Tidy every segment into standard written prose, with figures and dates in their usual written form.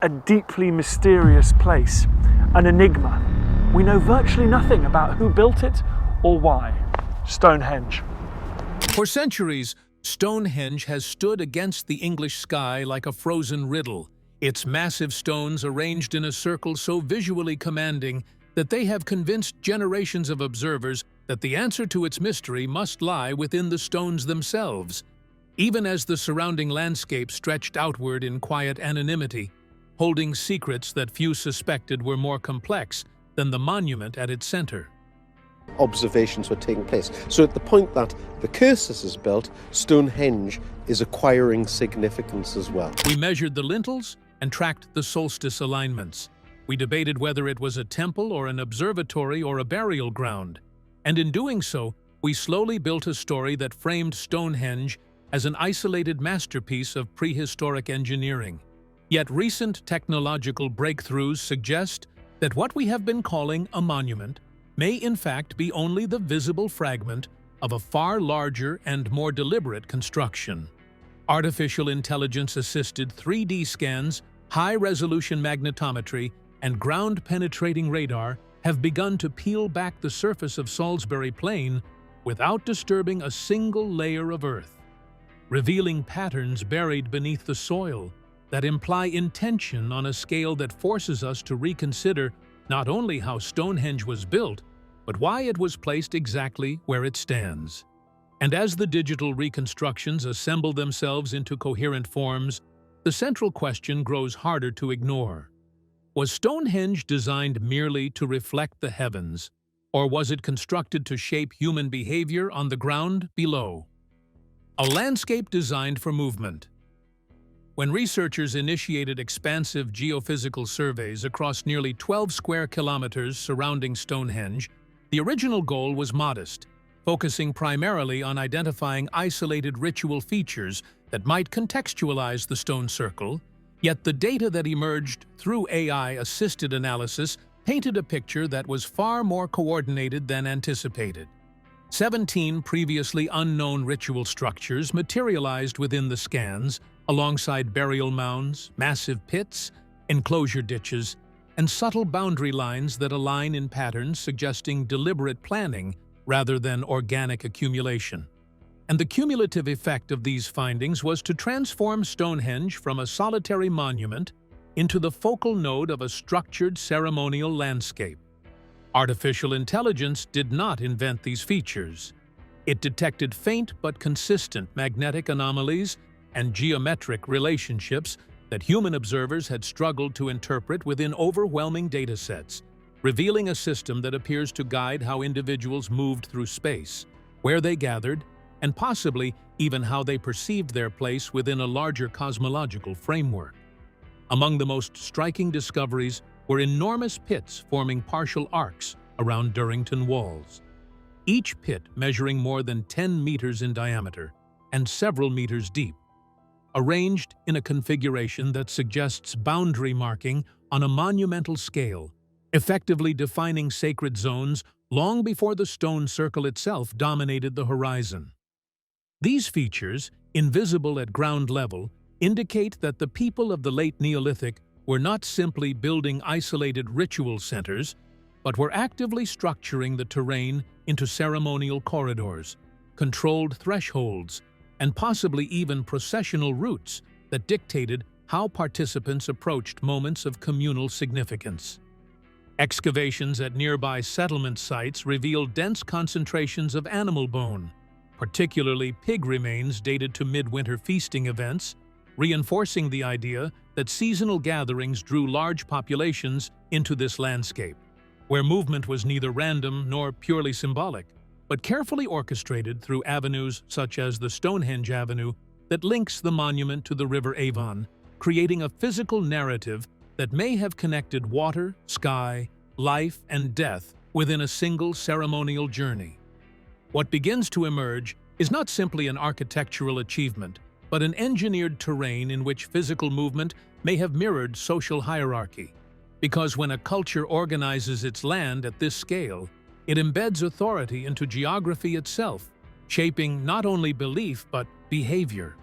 a deeply mysterious place, an enigma. We know virtually nothing about who built it or why. Stonehenge. For centuries, Stonehenge has stood against the English sky like a frozen riddle, its massive stones arranged in a circle so visually commanding that they have convinced generations of observers that the answer to its mystery must lie within the stones themselves. Even as the surrounding landscape stretched outward in quiet anonymity, holding secrets that few suspected were more complex than the monument at its center. Observations were taking place. So at the point that the Cursus is built, Stonehenge is acquiring significance as well. We measured the lintels and tracked the solstice alignments. We debated whether it was a temple or an observatory or a burial ground. And in doing so, we slowly built a story that framed Stonehenge as an isolated masterpiece of prehistoric engineering. Yet recent technological breakthroughs suggest that what we have been calling a monument may in fact be only the visible fragment of a far larger and more deliberate construction. Artificial intelligence-assisted 3D scans, high-resolution magnetometry, and ground-penetrating radar have begun to peel back the surface of Salisbury Plain without disturbing a single layer of earth, revealing patterns buried beneath the soil that imply intention on a scale that forces us to reconsider not only how Stonehenge was built, but why it was placed exactly where it stands. And as the digital reconstructions assemble themselves into coherent forms, the central question grows harder to ignore. Was Stonehenge designed merely to reflect the heavens, or was it constructed to shape human behavior on the ground below? A landscape designed for movement. When researchers initiated expansive geophysical surveys across nearly 12 square kilometers surrounding Stonehenge, the original goal was modest, focusing primarily on identifying isolated ritual features that might contextualize the stone circle, yet the data that emerged through AI-assisted analysis painted a picture that was far more coordinated than anticipated. 17 previously unknown ritual structures materialized within the scans, alongside burial mounds, massive pits, enclosure ditches, and subtle boundary lines that align in patterns suggesting deliberate planning rather than organic accumulation. And the cumulative effect of these findings was to transform Stonehenge from a solitary monument into the focal node of a structured ceremonial landscape. Artificial intelligence did not invent these features. It detected faint but consistent magnetic anomalies and geometric relationships that human observers had struggled to interpret within overwhelming datasets, revealing a system that appears to guide how individuals moved through space, where they gathered, and possibly even how they perceived their place within a larger cosmological framework. Among the most striking discoveries were enormous pits forming partial arcs around Durrington walls, each pit measuring more than 10 meters in diameter and several meters deep, arranged in a configuration that suggests boundary marking on a monumental scale, effectively defining sacred zones long before the stone circle itself dominated the horizon. These features, invisible at ground level, indicate that the people of the late Neolithic were not simply building isolated ritual centers, but were actively structuring the terrain into ceremonial corridors, controlled thresholds, and possibly even processional routes that dictated how participants approached moments of communal significance. Excavations at nearby settlement sites revealed dense concentrations of animal bone, particularly pig remains dated to midwinter feasting events, reinforcing the idea that seasonal gatherings drew large populations into this landscape, where movement was neither random nor purely symbolic, but carefully orchestrated through avenues such as the Stonehenge Avenue that links the monument to the River Avon, creating a physical narrative that may have connected water, sky, life, and death within a single ceremonial journey. What begins to emerge is not simply an architectural achievement, but an engineered terrain in which physical movement may have mirrored social hierarchy. Because when a culture organizes its land at this scale, it embeds authority into geography itself, shaping not only belief but behavior.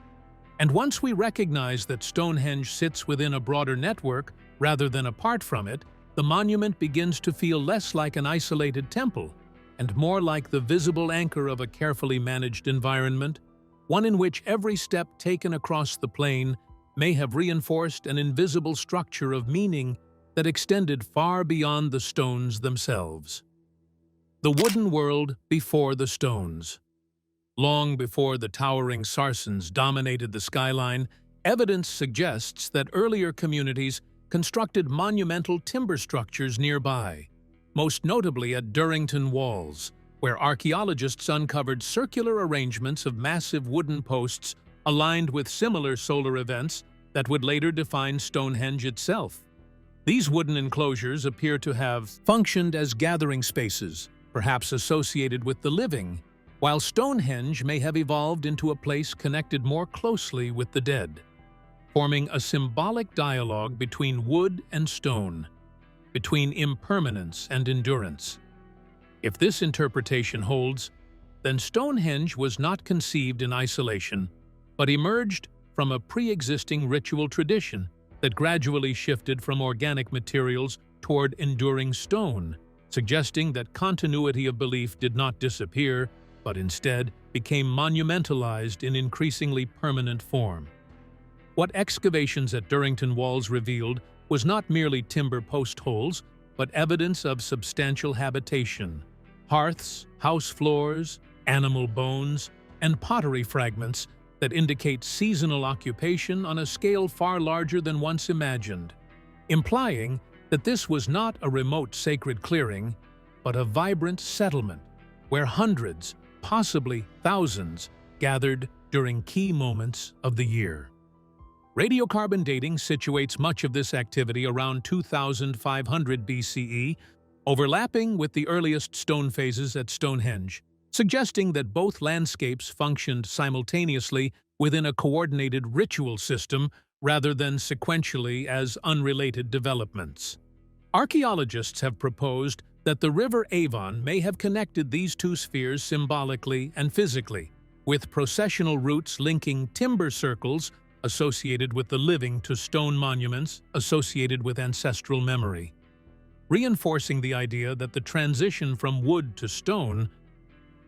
And once we recognize that Stonehenge sits within a broader network rather than apart from it, the monument begins to feel less like an isolated temple and more like the visible anchor of a carefully managed environment, one in which every step taken across the plain may have reinforced an invisible structure of meaning that extended far beyond the stones themselves. The wooden world before the stones. Long before the towering sarsen dominated the skyline, evidence suggests that earlier communities constructed monumental timber structures nearby, most notably at Durrington Walls, where archaeologists uncovered circular arrangements of massive wooden posts aligned with similar solar events that would later define Stonehenge itself. These wooden enclosures appear to have functioned as gathering spaces, perhaps associated with the living, while Stonehenge may have evolved into a place connected more closely with the dead, forming a symbolic dialogue between wood and stone, between impermanence and endurance. If this interpretation holds, then Stonehenge was not conceived in isolation, but emerged from a pre-existing ritual tradition that gradually shifted from organic materials toward enduring stone, suggesting that continuity of belief did not disappear, but instead became monumentalized in increasingly permanent form. What excavations at Durrington Walls revealed was not merely timber post holes, but evidence of substantial habitation. Hearths, house floors, animal bones, and pottery fragments that indicate seasonal occupation on a scale far larger than once imagined, implying that this was not a remote sacred clearing, but a vibrant settlement where hundreds, possibly thousands, gathered during key moments of the year. Radiocarbon dating situates much of this activity around 2500 BCE, overlapping with the earliest stone phases at Stonehenge, suggesting that both landscapes functioned simultaneously within a coordinated ritual system rather than sequentially as unrelated developments. Archaeologists have proposed that the River Avon may have connected these two spheres symbolically and physically, with processional routes linking timber circles associated with the living to stone monuments associated with ancestral memory, reinforcing the idea that the transition from wood to stone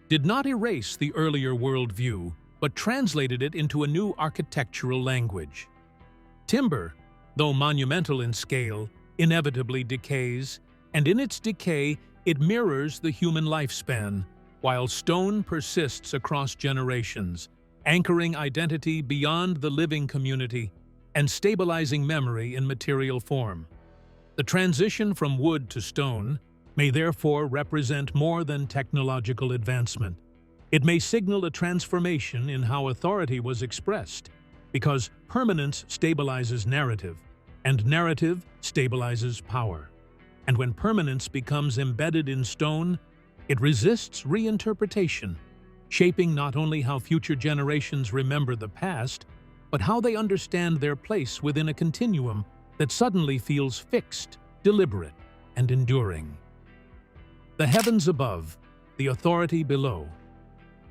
did not erase the earlier worldview, but translated it into a new architectural language. Timber, though monumental in scale, inevitably decays, and in its decay, it mirrors the human lifespan, while stone persists across generations, anchoring identity beyond the living community and stabilizing memory in material form. The transition from wood to stone may therefore represent more than technological advancement. It may signal a transformation in how authority was expressed, because permanence stabilizes narrative, and narrative stabilizes power. And when permanence becomes embedded in stone, it resists reinterpretation, shaping not only how future generations remember the past, but how they understand their place within a continuum that suddenly feels fixed, deliberate, and enduring. The heavens above, the authority below.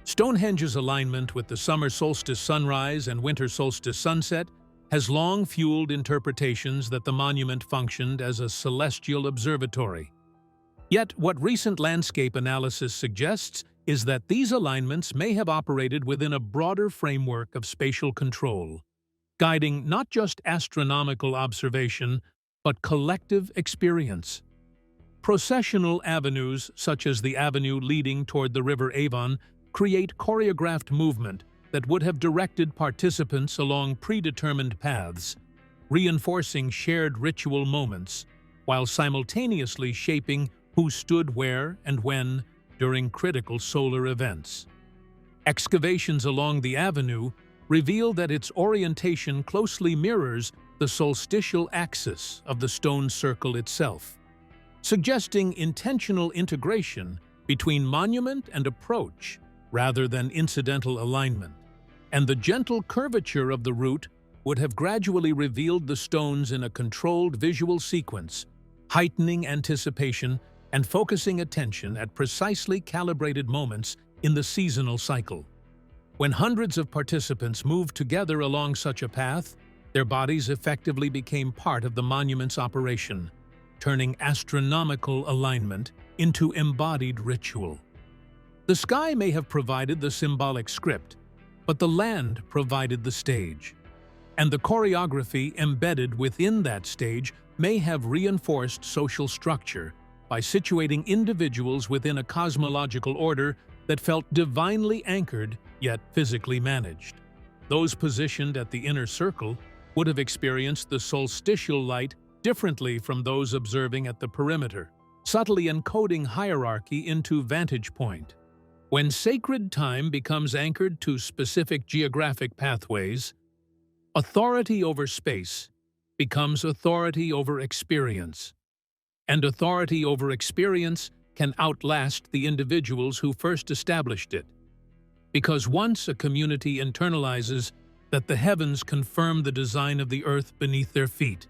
Stonehenge's alignment with the summer solstice sunrise and winter solstice sunset has long fueled interpretations that the monument functioned as a celestial observatory. Yet what recent landscape analysis suggests is that these alignments may have operated within a broader framework of spatial control, guiding not just astronomical observation, but collective experience. Processional avenues, such as the avenue leading toward the River Avon, create choreographed movement that would have directed participants along predetermined paths, reinforcing shared ritual moments, while simultaneously shaping who stood where and when during critical solar events. Excavations along the avenue reveal that its orientation closely mirrors the solstitial axis of the stone circle itself, suggesting intentional integration between monument and approach rather than incidental alignment. And the gentle curvature of the route would have gradually revealed the stones in a controlled visual sequence, heightening anticipation and focusing attention at precisely calibrated moments in the seasonal cycle. When hundreds of participants moved together along such a path, their bodies effectively became part of the monument's operation, turning astronomical alignment into embodied ritual. The sky may have provided the symbolic script, but the land provided the stage. And the choreography embedded within that stage may have reinforced social structure by situating individuals within a cosmological order that felt divinely anchored yet physically managed. Those positioned at the inner circle would have experienced the solstitial light differently from those observing at the perimeter, subtly encoding hierarchy into vantage point. When sacred time becomes anchored to specific geographic pathways, authority over space becomes authority over experience. And authority over experience can outlast the individuals who first established it. Because once a community internalizes that the heavens confirm the design of the earth beneath their feet,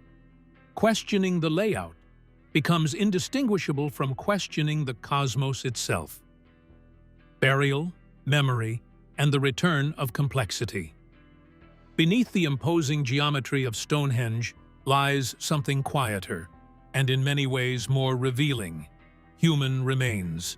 questioning the layout becomes indistinguishable from questioning the cosmos itself. Burial, memory, and the return of complexity. Beneath the imposing geometry of Stonehenge lies something quieter, and in many ways more revealing: human remains.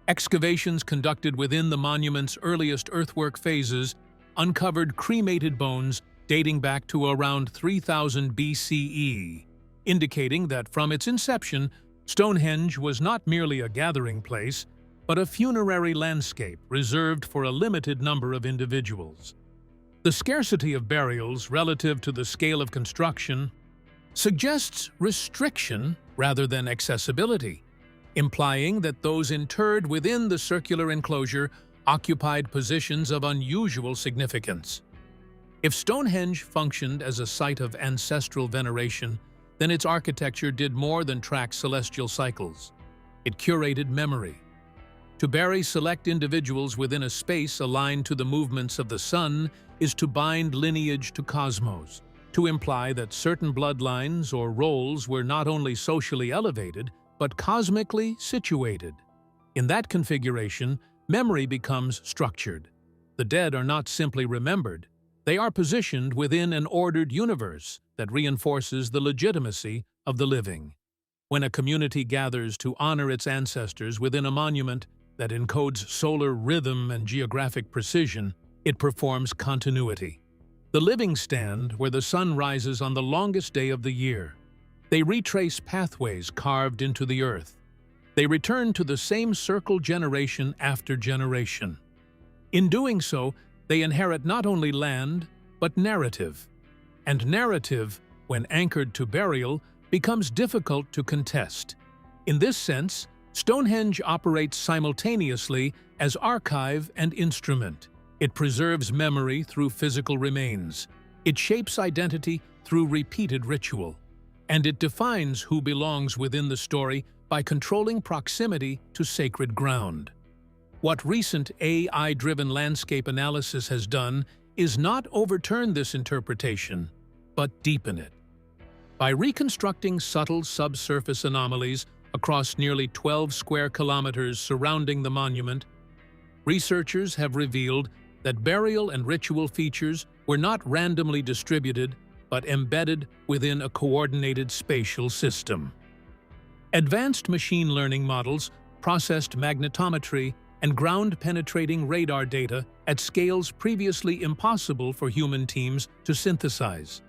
Excavations conducted within the monument's earliest earthwork phases uncovered cremated bones dating back to around 3000 BCE, indicating that from its inception, Stonehenge was not merely a gathering place, but a funerary landscape reserved for a limited number of individuals. The scarcity of burials relative to the scale of construction suggests restriction rather than accessibility, implying that those interred within the circular enclosure occupied positions of unusual significance. If Stonehenge functioned as a site of ancestral veneration, then its architecture did more than track celestial cycles. It curated memory. To bury select individuals within a space aligned to the movements of the sun is to bind lineage to cosmos, to imply that certain bloodlines or roles were not only socially elevated, but cosmically situated. In that configuration, memory becomes structured. The dead are not simply remembered, they are positioned within an ordered universe that reinforces the legitimacy of the living. When a community gathers to honor its ancestors within a monument that encodes solar rhythm and geographic precision, it performs continuity. The living stand where the sun rises on the longest day of the year. They retrace pathways carved into the earth. They return to the same circle generation after generation. In doing so, they inherit not only land, but narrative. And narrative, when anchored to burial, becomes difficult to contest. In this sense, Stonehenge operates simultaneously as archive and instrument. It preserves memory through physical remains. It shapes identity through repeated ritual. And it defines who belongs within the story by controlling proximity to sacred ground. What recent AI-driven landscape analysis has done is not overturn this interpretation, but deepen it. By reconstructing subtle subsurface anomalies across nearly 12 square kilometers surrounding the monument, researchers have revealed that burial and ritual features were not randomly distributed, but embedded within a coordinated spatial system. Advanced machine learning models processed magnetometry and ground-penetrating radar data at scales previously impossible for human teams to synthesize,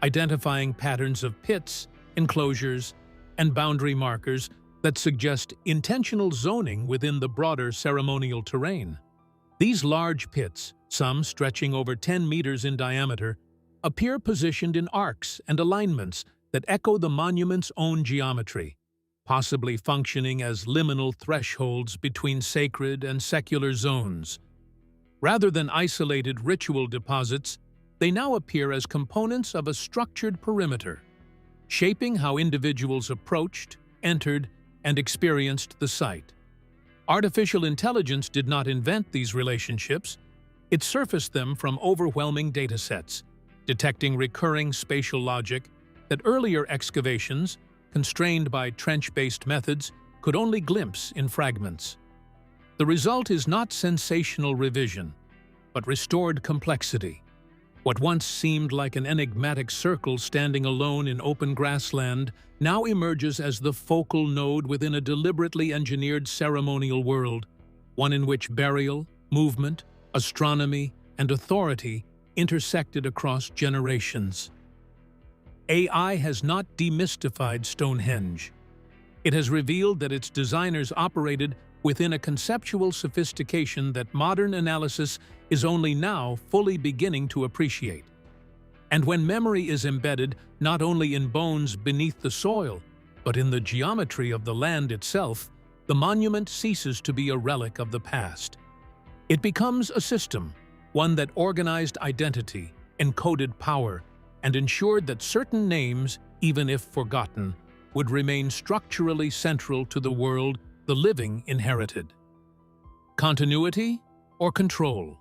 identifying patterns of pits, enclosures, and boundary markers that suggest intentional zoning within the broader ceremonial terrain. These large pits, some stretching over 10 meters in diameter, appear positioned in arcs and alignments that echo the monument's own geometry, possibly functioning as liminal thresholds between sacred and secular zones. Rather than isolated ritual deposits, they now appear as components of a structured perimeter, shaping how individuals approached, entered, and experienced the site. Artificial intelligence did not invent these relationships. It surfaced them from overwhelming datasets, detecting recurring spatial logic that earlier excavations, constrained by trench-based methods, could only glimpse in fragments. The result is not sensational revision, but restored complexity. What once seemed like an enigmatic circle standing alone in open grassland now emerges as the focal node within a deliberately engineered ceremonial world, one in which burial, movement, astronomy, and authority intersected across generations. AI has not demystified Stonehenge. It has revealed that its designers operated within a conceptual sophistication that modern analysis is only now fully beginning to appreciate. And when memory is embedded not only in bones beneath the soil, but in the geometry of the land itself, the monument ceases to be a relic of the past. It becomes a system, one that organized identity, encoded power, and ensured that certain names, even if forgotten, would remain structurally central to the world the living inherited. Continuity or control?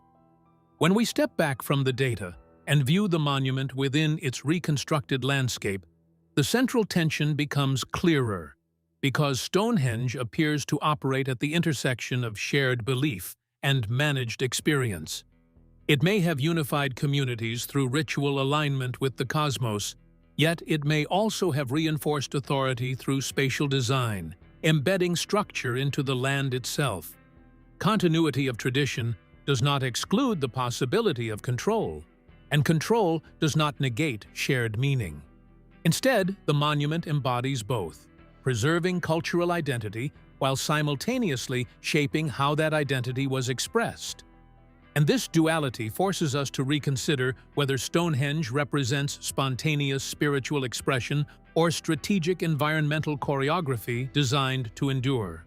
When we step back from the data and view the monument within its reconstructed landscape, the central tension becomes clearer, because Stonehenge appears to operate at the intersection of shared belief and managed experience. It may have unified communities through ritual alignment with the cosmos, yet it may also have reinforced authority through spatial design, embedding structure into the land itself. Continuity of tradition does not exclude the possibility of control, and control does not negate shared meaning. Instead, the monument embodies both, preserving cultural identity while simultaneously shaping how that identity was expressed. And this duality forces us to reconsider whether Stonehenge represents spontaneous spiritual expression or strategic environmental choreography designed to endure.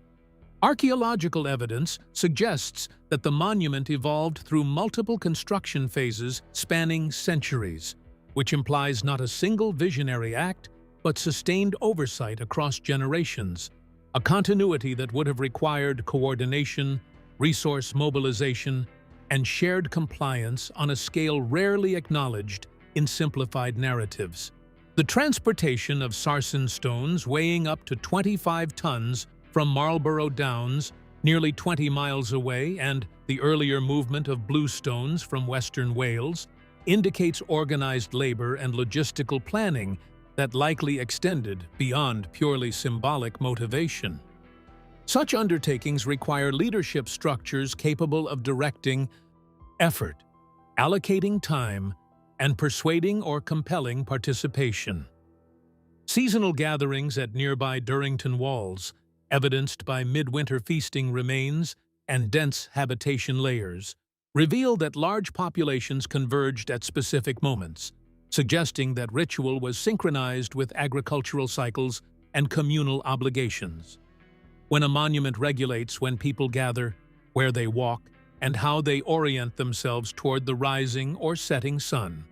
Archaeological evidence suggests that the monument evolved through multiple construction phases spanning centuries, which implies not a single visionary act, but sustained oversight across generations, a continuity that would have required coordination, resource mobilization, and shared compliance on a scale rarely acknowledged in simplified narratives. The transportation of sarsen stones weighing up to 25 tons from Marlborough Downs, nearly 20 miles away, and the earlier movement of blue stones from Western Wales indicates organized labor and logistical planning that likely extended beyond purely symbolic motivation. Such undertakings require leadership structures capable of directing effort, allocating time, and persuading or compelling participation. Seasonal gatherings at nearby Durrington Walls, evidenced by midwinter feasting remains and dense habitation layers, reveal that large populations converged at specific moments, suggesting that ritual was synchronized with agricultural cycles and communal obligations. When a monument regulates when people gather, where they walk, and how they orient themselves toward the rising or setting sun,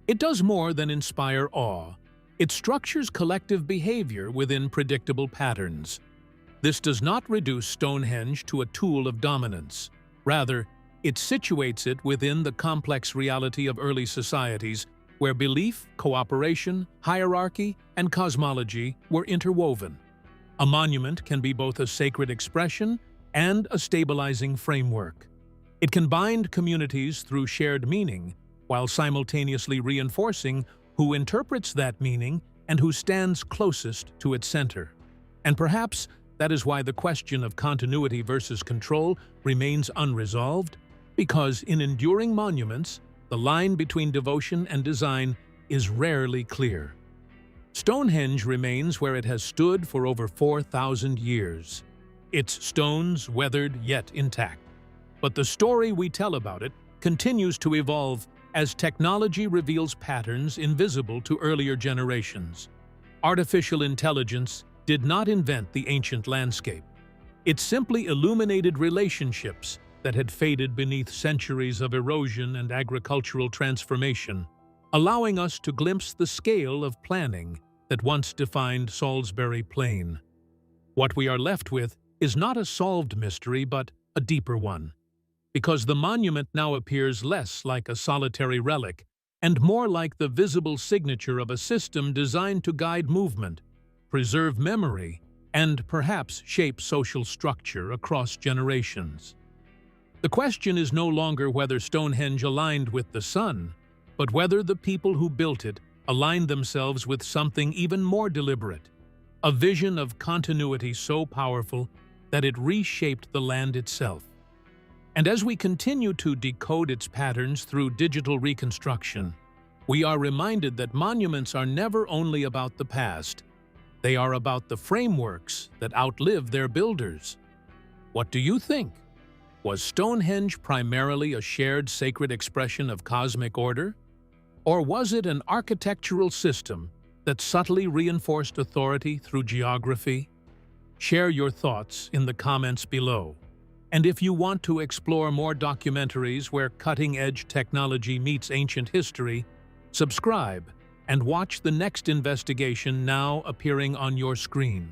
it does more than inspire awe. It structures collective behavior within predictable patterns. This does not reduce Stonehenge to a tool of dominance. Rather, it situates it within the complex reality of early societies where belief, cooperation, hierarchy, and cosmology were interwoven. A monument can be both a sacred expression and a stabilizing framework. It can bind communities through shared meaning, while simultaneously reinforcing who interprets that meaning and who stands closest to its center. And perhaps that is why the question of continuity versus control remains unresolved, because in enduring monuments, the line between devotion and design is rarely clear. Stonehenge remains where it has stood for over 4,000 years, its stones weathered yet intact. But the story we tell about it continues to evolve as technology reveals patterns invisible to earlier generations. Artificial intelligence did not invent the ancient landscape. It simply illuminated relationships that had faded beneath centuries of erosion and agricultural transformation, allowing us to glimpse the scale of planning that once defined Salisbury Plain. What we are left with is not a solved mystery, but a deeper one, because the monument now appears less like a solitary relic and more like the visible signature of a system designed to guide movement, preserve memory, and perhaps shape social structure across generations. The question is no longer whether Stonehenge aligned with the sun, but whether the people who built it aligned themselves with something even more deliberate, a vision of continuity so powerful that it reshaped the land itself. And as we continue to decode its patterns through digital reconstruction, we are reminded that monuments are never only about the past, they are about the frameworks that outlive their builders. What do you think? Was Stonehenge primarily a shared sacred expression of cosmic order? Or was it an architectural system that subtly reinforced authority through geography? Share your thoughts in the comments below. And if you want to explore more documentaries where cutting-edge technology meets ancient history, subscribe and watch the next investigation now appearing on your screen.